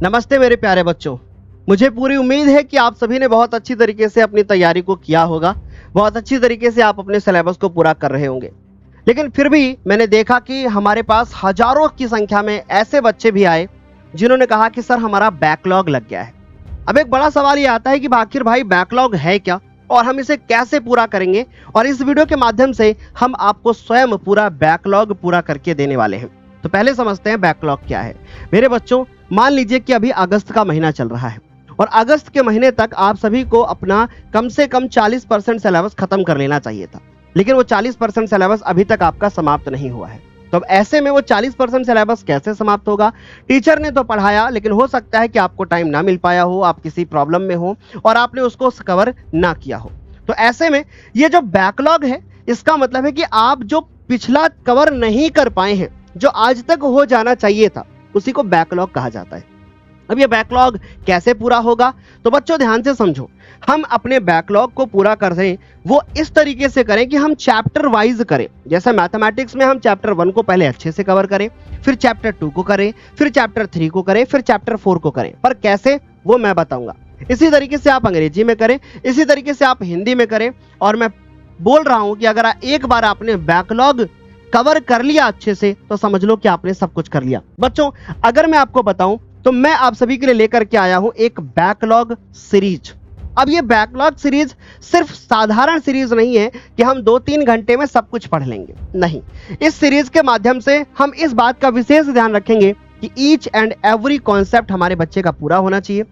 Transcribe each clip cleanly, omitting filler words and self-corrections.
नमस्ते मेरे प्यारे बच्चों। मुझे पूरी उम्मीद है कि आप सभी ने बहुत अच्छी तरीके से अपनी तैयारी को किया होगा, बहुत अच्छी तरीके से आप अपने सिलेबस को पूरा कर रहे होंगे। लेकिन फिर भी मैंने देखा कि हमारे पास हजारों की संख्या में ऐसे बच्चे भी आए जिन्होंने कहा कि सर हमारा बैकलॉग लग गया है। अब एक बड़ा सवाल ये आता है कि आखिर भाई बैकलॉग है क्या और हम इसे कैसे पूरा करेंगे, और इस वीडियो के माध्यम से हम आपको स्वयं पूरा बैकलॉग पूरा करके देने वाले हैं। तो पहले समझते हैं बैकलॉग क्या है। मेरे बच्चों, मान लीजिए कि अभी अगस्त का महीना चल रहा है और अगस्त के महीने तक आप सभी को अपना कम से कम 40% सिलेबस खत्म कर लेना चाहिए था, लेकिन वो 40% सिलेबस अभी तक आपका समाप्त नहीं हुआ है। तो अब ऐसे में वो 40% सिलेबस कैसे समाप्त होगा? टीचर ने तो पढ़ाया, लेकिन हो सकता है कि आपको टाइम ना मिल पाया हो, आप किसी प्रॉब्लम में हो और आपने उसको कवर ना किया हो। तो ऐसे में ये जो बैकलॉग है, इसका मतलब है कि आप जो पिछला कवर नहीं कर पाए हैं, जो आज तक हो जाना चाहिए था, उसी को बैकलॉग कहा जाता है। अब ये बैकलॉग कैसे पूरा होगा? तो बच्चों ध्यान से समझो। हम अपने बैकलॉग को पूरा कर रहे हैं वो इस तरीके से करें कि हम चैप्टर वाइज करें। जैसे मैथमेटिक्स में हम चैप्टर 1 को पहले अच्छे से कवर करें, फिर चैप्टर 2 को करें, फिर चैप्टर 3 को करें, फिर चैप्टर 4 को करें। पर कैसे, वो मैं बताऊंगा। इसी तरीके से आप अंग्रेजी में करें, इसी तरीके से आप हिंदी में करें। और मैं बोल रहा हूं कि अगर एक बार आपने बैकलॉग कवर कर लिया अच्छे से, तो समझ लो कि आपने सब कुछ कर लिया। बच्चों अगर मैं आपको बताऊं तो मैं आप सभी के लिए लेकर के आया हूं एक बैकलॉग सीरीज। अब ये बैकलॉग सीरीज सिर्फ साधारण सीरीज नहीं है कि हम 2-3 घंटे में सब कुछ पढ़ लेंगे, नहीं। इस सीरीज के माध्यम से हम इस बात का विशेष ध्यान रखेंगे कि ईच एंड एवरी कॉन्सेप्ट हमारे बच्चे का पूरा होना चाहिए,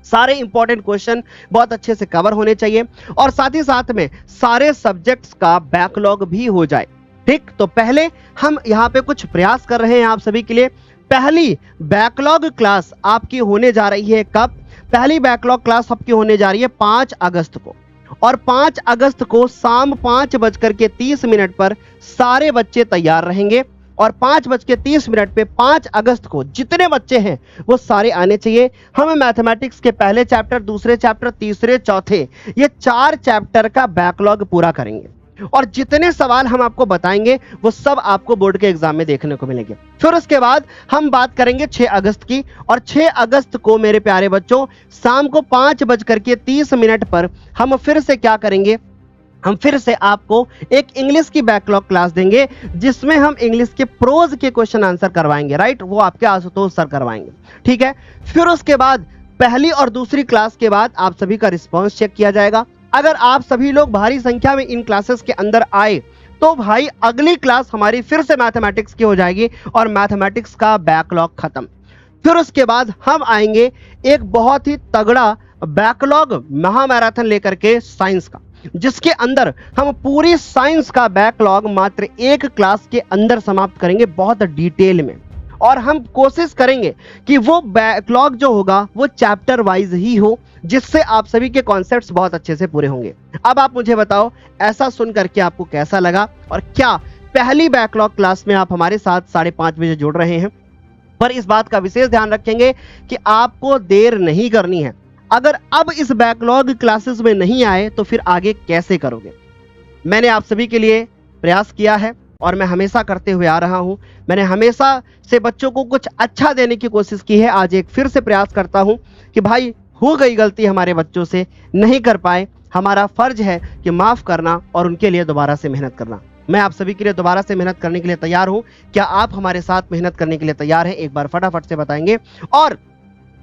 सारे इंपॉर्टेंट क्वेश्चन बहुत अच्छे से कवर होने चाहिए और साथ ही साथ में सारे सब्जेक्ट्स का बैकलॉग भी हो जाए। ठीक, तो पहले हम यहाँ पे कुछ प्रयास कर रहे हैं आप सभी के लिए। पहली बैकलॉग क्लास आपकी होने जा रही है कब? पहली बैकलॉग क्लास आपकी होने जा रही है 5 अगस्त को, और 5 अगस्त को शाम 5:30 पर सारे बच्चे तैयार रहेंगे और 5:30 पे 5 अगस्त को जितने बच्चे हैं वो सारे आने चाहिए। हम मैथमेटिक्स के पहले चैप्टर, दूसरे चैप्टर, तीसरे, चौथे, ये 4 चैप्टर का बैकलॉग पूरा करेंगे और जितने सवाल हम आपको बताएंगे वो सब आपको बोर्ड के एग्जाम में देखने को मिलेंगे। फिर उसके बाद हम बात करेंगे 6 अगस्त की, और 6 अगस्त को मेरे प्यारे बच्चों शाम को 5:30 पर हम फिर से क्या करेंगे? हम फिर से आपको एक इंग्लिश की बैकलॉग क्लास देंगे जिसमें हम इंग्लिश के प्रोज के क्वेश्चन आंसर करवाएंगे। राइट, वो आपके आशुतोष सर करवाएंगे। ठीक है, फिर उसके बाद पहली और दूसरी क्लास के बाद आप सभी का रिस्पॉन्स चेक किया जाएगा। अगर आप सभी लोग भारी संख्या में इन क्लासेस के अंदर आए तो भाई अगली क्लास हमारी फिर से मैथमेटिक्स की हो जाएगी और मैथमेटिक्स का बैकलॉग खत्म। फिर उसके बाद हम आएंगे एक बहुत ही तगड़ा बैकलॉग महामैराथन लेकर के साइंस का, जिसके अंदर हम पूरी साइंस का बैकलॉग मात्र एक क्लास के अंदर समाप्त करेंगे बहुत डिटेल में, और हम कोशिश करेंगे कि वो बैकलॉग जो होगा वो चैप्टर वाइज ही हो, जिससे आप सभी के कॉन्सेप्ट्स बहुत अच्छे से पूरे होंगे। अब आप मुझे बताओ, ऐसा सुन करके आपको कैसा लगा, और क्या पहली बैकलॉग क्लास में आप हमारे साथ 5:30 बजे जुड़ रहे हैं? पर इस बात का विशेष ध्यान रखेंगे कि आपको देर नहीं करनी है। अगर अब इस बैकलॉग क्लासेस में नहीं आए तो फिर आगे कैसे करोगे? मैंने आप सभी के लिए प्रयास किया है और मैं हमेशा करते हुए आ रहा हूं। मैंने हमेशा से बच्चों को कुछ अच्छा देने की कोशिश की है। आज एक फिर से प्रयास करता हूं कि भाई हो गई गलती हमारे बच्चों से, नहीं कर पाए, हमारा फर्ज है कि माफ करना और उनके लिए दोबारा से मेहनत करना। मैं आप सभी के लिए दोबारा से मेहनत करने के लिए तैयार हूं। क्या आप हमारे साथ मेहनत करने के लिए तैयार हैं? एक बार फटाफट से बताएंगे। और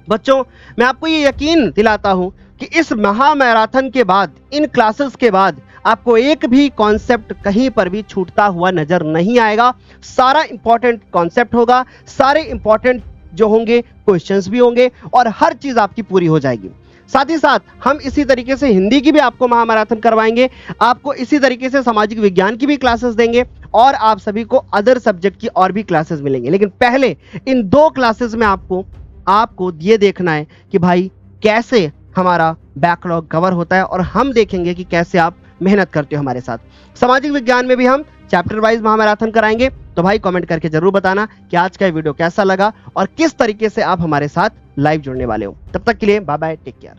बच्चों मैं आपको ये यकीन दिलाता हूं कि इस महामैराथन के बाद, इन क्लासेस के बाद आपको एक भी कॉन्सेप्ट कहीं पर भी छूटता हुआ नजर नहीं आएगा। सारा इंपॉर्टेंट कॉन्सेप्ट होगा, सारे इंपॉर्टेंट जो होंगे क्वेश्चंस भी होंगे और हर चीज आपकी पूरी हो जाएगी। साथ ही साथ हम इसी तरीके से हिंदी की भी आपको महामैराथन करवाएंगे, आपको इसी तरीके से सामाजिक विज्ञान की भी क्लासेस देंगे और आप सभी को अदर सब्जेक्ट की और भी क्लासेस मिलेंगे। लेकिन पहले इन 2 क्लासेस में आपको ये देखना है कि भाई कैसे हमारा बैकलॉग कवर होता है, और हम देखेंगे कि कैसे आप मेहनत करते हो हमारे साथ। सामाजिक विज्ञान में भी हम चैप्टर वाइज महामैराथन कराएंगे। तो भाई कमेंट करके जरूर बताना कि आज का वीडियो कैसा लगा और किस तरीके से आप हमारे साथ लाइव जुड़ने वाले हो। तब तक के लिए बाय बाय, टेक केयर।